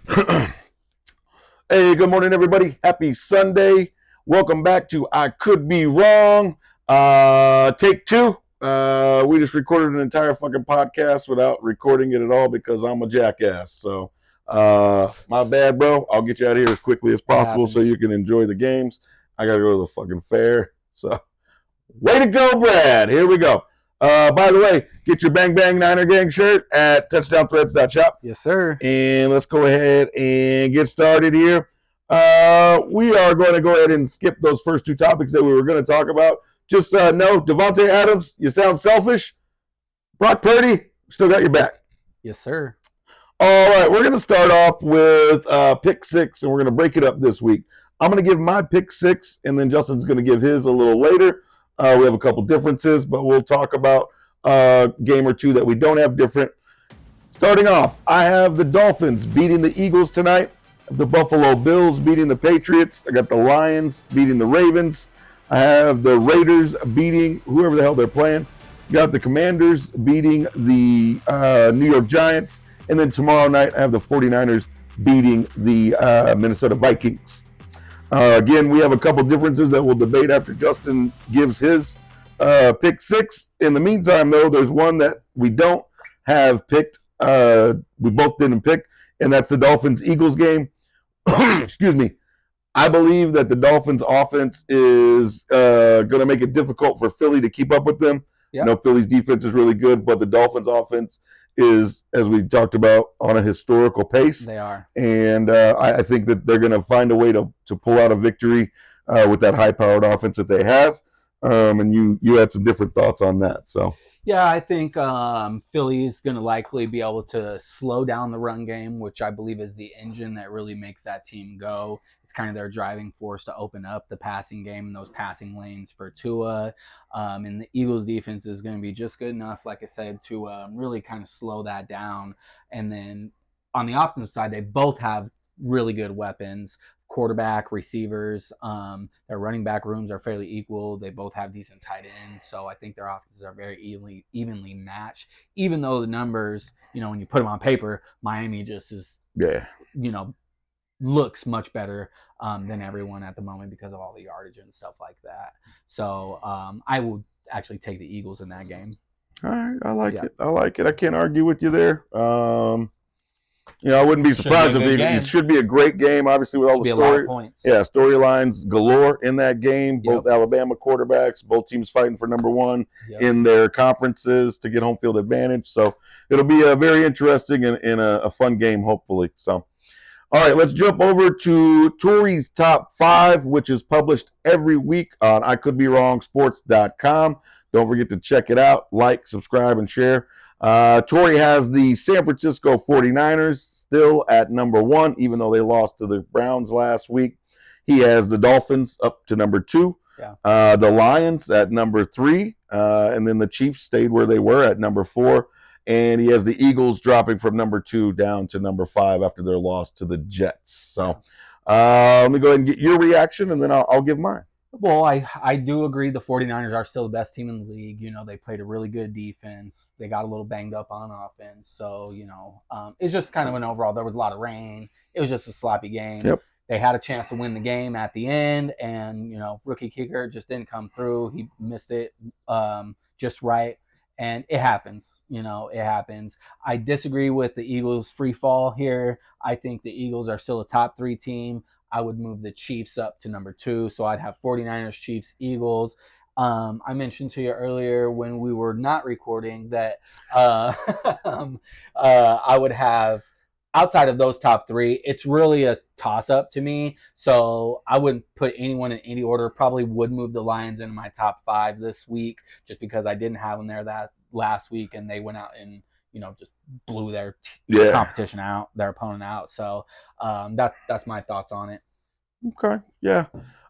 Hey, good morning, everybody. Happy Sunday. Welcome back to I Could Be Wrong. Take two. We just recorded an entire fucking podcast without recording it at all because I'm a jackass. So, my bad, bro. I'll get you out of here as quickly as It possible so happens. you can enjoy the games. I got to go to the fucking fair. So, way to go, Brad. Here we go. By the way, get your Bang Bang Niner Gang shirt at touchdownthreads.shop. Yes, sir. And let's go ahead and get started here. We are going to go ahead and skip those first two topics that we were going to talk about. Just know, Devontae Adams, you sound selfish. Brock Purdy, still got your back. Yes, sir. All right, we're going to start off with pick six, and we're going to break it up this week. I'm going to give my pick six, and then Justin's going to give his a little later. We have a couple differences, but we'll talk about a game or two that we don't have different. Starting off, I have the Dolphins beating the Eagles tonight. The Buffalo Bills beating the Patriots. I got the Lions beating the Ravens. I have the Raiders beating whoever the hell they're playing. Got the Commanders beating the New York Giants. And then tomorrow night, I have the 49ers beating the Minnesota Vikings. Again, we have a couple differences that we'll debate after Justin gives his pick six. In the meantime, though, there's one that we don't have picked. We both didn't pick, and that's the Dolphins-Eagles game. Excuse me. I believe that the Dolphins offense is going to make it difficult for Philly to keep up with them. Yep. You know, Philly's defense is really good, but the Dolphins offense is, as we talked about, on a historical pace. They are. And I think that they're going to find a way to pull out a victory with that high-powered offense that they have. And you had some different thoughts on that. So Yeah, I think Philly's going to likely be able to slow down the run game, which I believe is the engine that really makes that team go. It's kind of their driving force to open up the passing game and those passing lanes for Tua. And the Eagles' defense is going to be just good enough, like I said, to really kind of slow that down. And then on the offensive side, they both have really good weapons. Quarterback, receivers, their running back rooms are fairly equal. They both have decent tight ends, so I think their offenses are very evenly matched. Even though the numbers, when you put them on paper, Miami just is, yeah, looks much better than everyone at the moment because of all the yardage and stuff like that. So I will actually take the Eagles in that game. all right, I like it. I like it. I can't argue with you there. I wouldn't be Should be surprised a good if game. it should be a great game. Obviously, with all Should be the a lot of story, points. yeah, storylines galore in that game. Yep. Both Alabama quarterbacks, both teams fighting for number one Yep. in their conferences to get home field advantage. So it'll be a very interesting and a fun game, hopefully. So, all right, let's jump over to Tori's Top 5, which is published every week on ICouldBeWrongSports.com. Don't forget to check it out, like, subscribe, and share. Tori has the San Francisco 49ers still at number 1, even though they lost to the Browns last week. He has the Dolphins up to number 2. Yeah. The Lions at number 3. And then the Chiefs stayed where they were at number 4. And he has the Eagles dropping from number 2 down to number 5 after their loss to the Jets. So let me go ahead and get your reaction, and then I'll give mine. Well, I do agree the 49ers are still the best team in the league. They played a really good defense. They got a little banged up on offense. So, it's just kind of an overall, there was a lot of rain. It was just a sloppy game. Yep. They had a chance to win the game at the end, and, rookie kicker just didn't come through. He missed it just right. And it happens, it happens. I disagree with the Eagles' free fall here. I think the Eagles are still a top 3 team. I would move the Chiefs up to number 2. So I'd have 49ers, Chiefs, Eagles. I mentioned to you earlier when we were not recording that I would have, outside of those top 3, it's really a toss-up to me. So I wouldn't put anyone in any order. Probably would move the Lions into my top 5 this week just because I didn't have them there that last week and they went out and just blew their competition out, their opponent out. So that's my thoughts on it. Okay, yeah.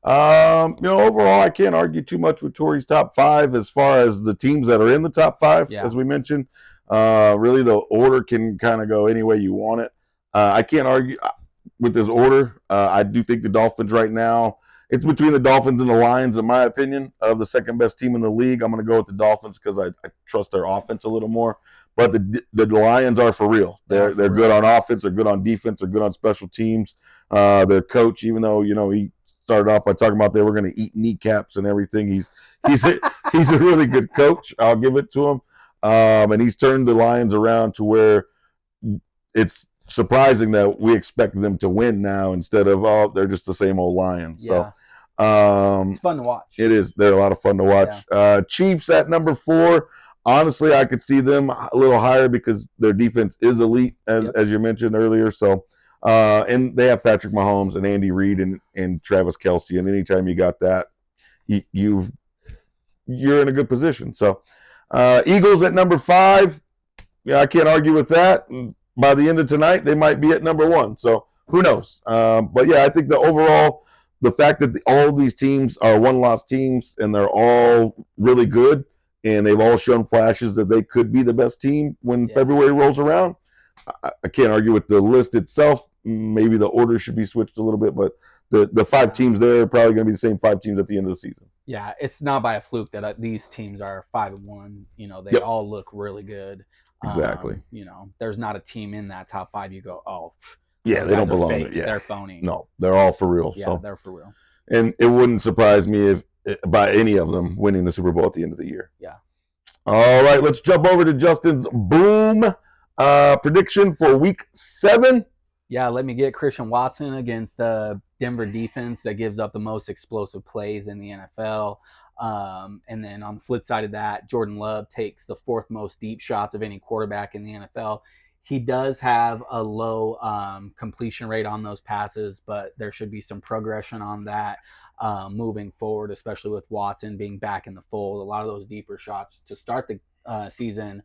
Overall, I can't argue too much with Tori's top 5 as far as the teams that are in the top 5, as we mentioned. Really, the order can kind of go any way you want it. I can't argue with this order. I do think the Dolphins right now, it's between the Dolphins and the Lions, in my opinion, of the second best team in the league. I'm going to go with the Dolphins because I trust their offense a little more. but the Lions are for real. They're good on offense, they're good on defense, they're good on special teams. Their coach, even though he started off by talking about they were going to eat kneecaps and everything, he's a really good coach. I'll give it to him. And he's turned the Lions around to where it's surprising that we expect them to win now instead of they're just the same old Lions. Yeah. So it's fun to watch. It is. They're a lot of fun to watch. Yeah. Chiefs at number 4. Honestly, I could see them a little higher because their defense is elite, as you mentioned earlier. So, and they have Patrick Mahomes and Andy Reid and Travis Kelce. And anytime you got that, you're in a good position. So, Eagles at number 5. Yeah, I can't argue with that. By the end of tonight, they might be at number 1. So who knows? But yeah, I think the fact that all these teams are one-loss teams and they're all really good and they've all shown flashes that they could be the best team when February rolls around, I can't argue with the list itself. Maybe the order should be switched a little bit, but the 5 teams there are probably going to be the same 5 teams at the end of the season. Yeah, it's not by a fluke that these teams are 5-1. They all look really good. Exactly. There's not a team in that top 5 you go, oh, yeah, they don't belong there. Yeah. They're phony. No, they're all for real. Yeah, so. They're for real. And it wouldn't surprise me if by any of them winning the Super Bowl at the end of the year. Yeah. All right, let's jump over to Justin's boom prediction for Week 7. Yeah, let me get Christian Watson against the Denver defense that gives up the most explosive plays in the NFL. And then on the flip side of that, Jordan Love takes the 4th most deep shots of any quarterback in the NFL. He does have a low completion rate on those passes, but there should be some progression on that moving forward, especially with Watson being back in the fold. A lot of those deeper shots to start the season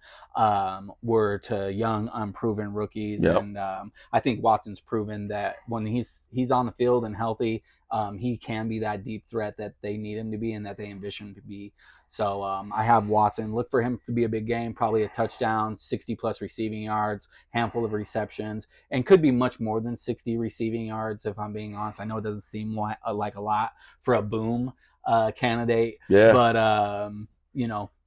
were to young, unproven rookies. Yep. And I think Watson's proven that when he's on the field and healthy, he can be that deep threat that they need him to be and that they envision him to be. So I have Watson. Look for him to be a big game, probably a touchdown, 60-plus receiving yards, handful of receptions, and could be much more than 60 receiving yards, if I'm being honest. I know it doesn't seem like a lot for a boom candidate, but,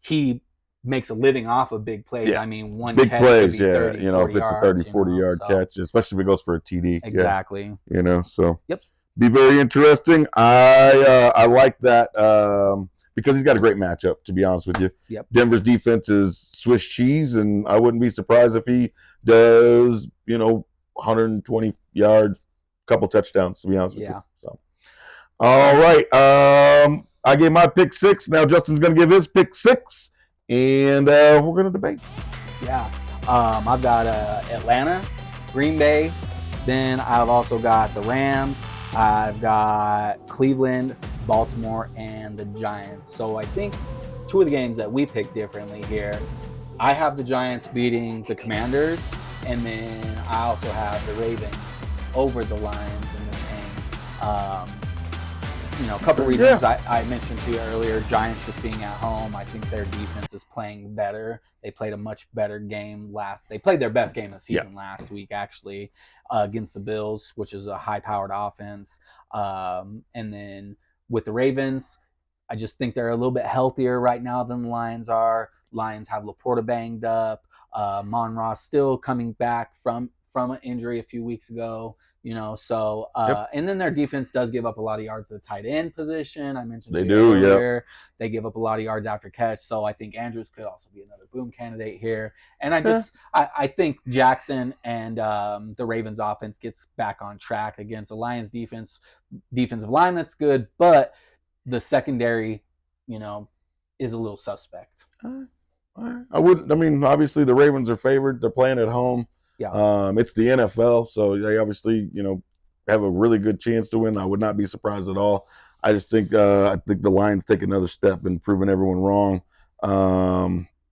he makes a living off of big plays. Yeah. I mean, one big catch plays, could be 30, if it's a 30, 40-yard catch, especially if it goes for a TD. Exactly. Yeah. So yep. Be very interesting. I like that because he's got a great matchup, to be honest with you. Yep. Denver's defense is Swiss cheese, and I wouldn't be surprised if he does, 120 yards, couple touchdowns, to be honest with you. So, all right. I gave my pick 6. Now Justin's going to give his pick 6, and we're going to debate. Yeah. I've got Atlanta, Green Bay. Then I've also got the Rams. I've got Cleveland, Baltimore, and the Giants. So I think 2 of the games that we picked differently here, I have the Giants beating the Commanders, and then I also have the Ravens over the Lions in this game. A couple reasons I mentioned to you earlier. Giants just being at home, I think their defense is playing better. They played a much better game They played their best game of the season last week, actually, against the Bills, which is a high-powered offense. And then with the Ravens, I just think they're a little bit healthier right now than the Lions are. Lions have Laporta banged up. Monroe still coming back from an injury a few weeks ago. And then their defense does give up a lot of yards to the tight end position. I mentioned they do earlier. Yep. They give up a lot of yards after catch. So I think Andrews could also be another boom candidate here. And I think Jackson and the Ravens offense gets back on track against the Lions defensive line that's good, but the secondary, is a little suspect. Obviously the Ravens are favored. They're playing at home. Yeah. It's the NFL, so they obviously, have a really good chance to win. I would not be surprised at all. I just think the Lions take another step in proving everyone wrong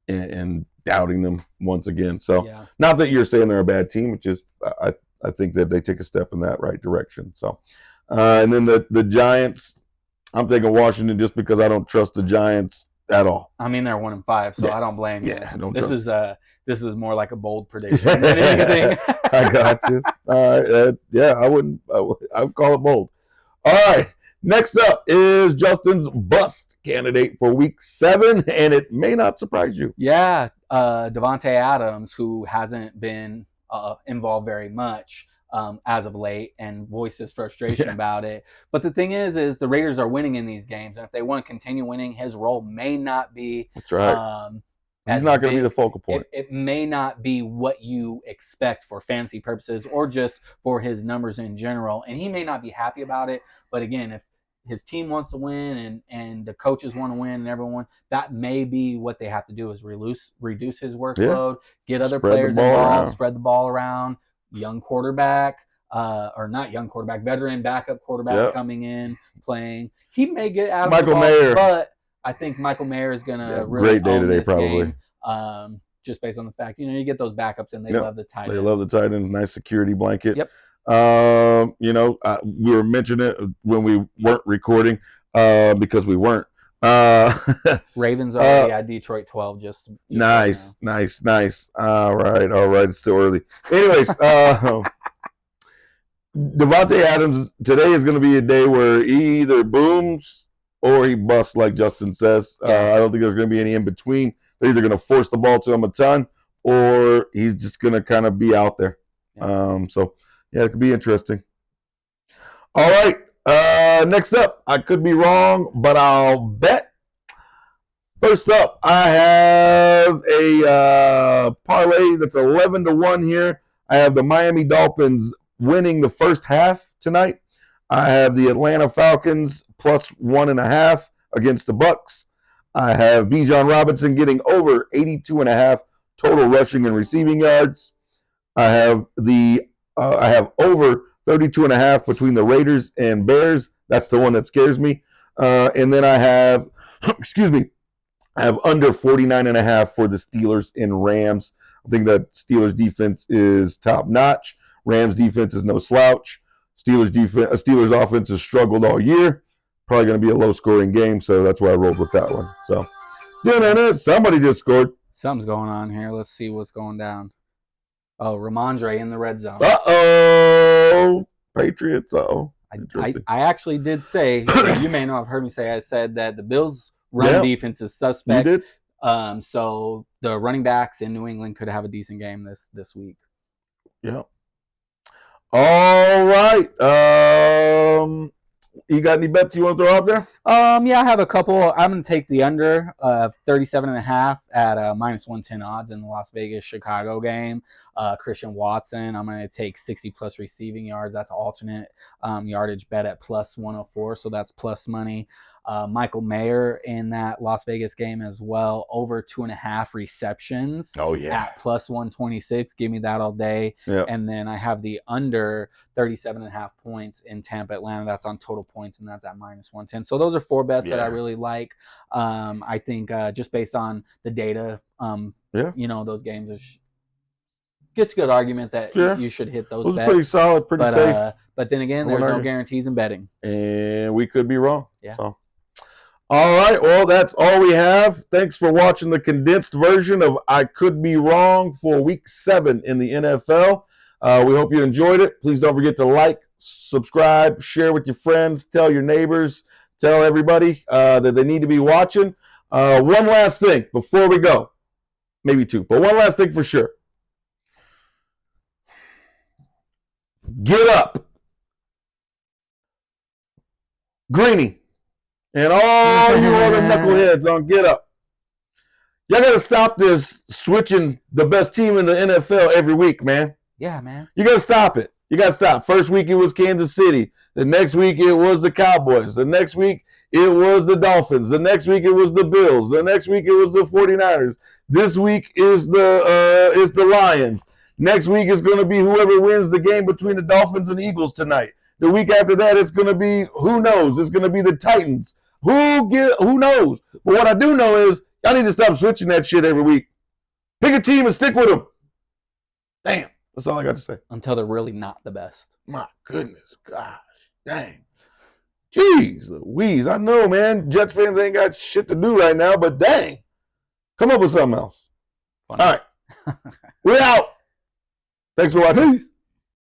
and doubting them once again. So not that you're saying they're a bad team, it's just I think that they take a step in that right direction. So and then the Giants, I'm taking Washington just because I don't trust the Giants at all. I mean, they're 1-5, so I don't blame you. This is more like a bold prediction than anything. I got you. All right. I would call it bold. All right. Next up is Justin's bust candidate for week 7, and it may not surprise you. Yeah, Devontae Adams, who hasn't been involved very much as of late, and voices frustration about it. But the thing is the Raiders are winning in these games, and if they want to continue winning, his role may not be. That's right. He's not going to be the focal point. It may not be what you expect for fantasy purposes or just for his numbers in general, and he may not be happy about it. But again, if his team wants to win and the coaches want to win and everyone, that may be what they have to do is reduce his workload, get other players involved, spread the ball around. Young quarterback, or not young quarterback, veteran backup quarterback coming in, playing. He may get out of Michael the ball, Mayer. but I think Michael Mayer is going to really great day-to-day probably. Game, just based on the fact, you get those backups and they love the tight end. They love the tight end, nice security blanket. Yep. We were mentioning it when we weren't recording because we weren't. Ravens already at Detroit 12. Just nice. All right. It's still early. Anyways, Devontae Adams, today is going to be a day where he either booms or he busts, like Justin says. I don't think there's going to be any in between. They're either going to force the ball to him a ton or he's just going to kind of be out there. It could be interesting. All right. Next up, I could be wrong, but I'll bet. First up, I have a parlay that's 11-1 here. I have the Miami Dolphins winning the first half tonight. I have the Atlanta Falcons plus 1.5 against the Bucks. I have Bijan Robinson getting over 82.5 total rushing and receiving yards. I have over 32.5 between the Raiders and Bears. That's the one that scares me. And then I have, I have under 49.5 for the Steelers and Rams. I think that Steelers defense is top notch. Rams defense is no slouch. Steelers offense has struggled all year. Probably going to be a low scoring game, so that's why I rolled with that one. So, somebody just scored. Something's going on here. Let's see what's going down. Oh, Ramondre in the red zone. Uh-oh. Patriots. I actually did say, you may not have heard me say, I said that the Bills' run defense is suspect. You did? So the running backs in New England could have a decent game this week. Yeah. All right. You got any bets you want to throw out there? Yeah, I have a couple. I'm going to take the under of 37.5 at minus 110 odds in the Las Vegas-Chicago game. Christian Watson, I'm going to take 60-plus receiving yards. That's alternate yardage bet at plus 104, so that's plus money. Michael Mayer in that Las Vegas game as well, over 2.5 receptions. Oh, yeah. At plus 126. Give me that all day. Yep. And then I have the under 37.5 points in Tampa, Atlanta. That's on total points, and that's at minus 110. So those are 4 bets that I really like. I think just based on the data, those games gets a good argument that you should hit those bets. Pretty solid, pretty safe. But then again, there's no guarantees in betting. And we could be wrong. Yeah. So. All right, well, that's all we have. Thanks for watching the condensed version of I Could Be Wrong for Week 7 in the NFL. We hope you enjoyed it. Please don't forget to like, subscribe, share with your friends, tell your neighbors, tell everybody that they need to be watching. One last thing before we go. Maybe 2, but one last thing for sure. Get up. Greeny. And all you other knuckleheads on Get Up. Y'all got to stop this switching the best team in the NFL every week, man. Yeah, man. You got to stop it. You got to stop. First week it was Kansas City. The next week it was the Cowboys. The next week it was the Dolphins. The next week it was the Bills. The next week it was the 49ers. This week is the Lions. Next week is going to be whoever wins the game between the Dolphins and Eagles tonight. The week after that it's going to be, who knows? It's going to be the Titans. Who knows? But what I do know is y'all need to stop switching that shit every week. Pick a team and stick with them. Damn. That's all I got to say. Until they're really not the best. My goodness. Gosh. Dang. Jeez Louise. I know, man. Jets fans ain't got shit to do right now, but dang. Come up with something else. Funny. All right. We're out. Thanks for watching. Peace.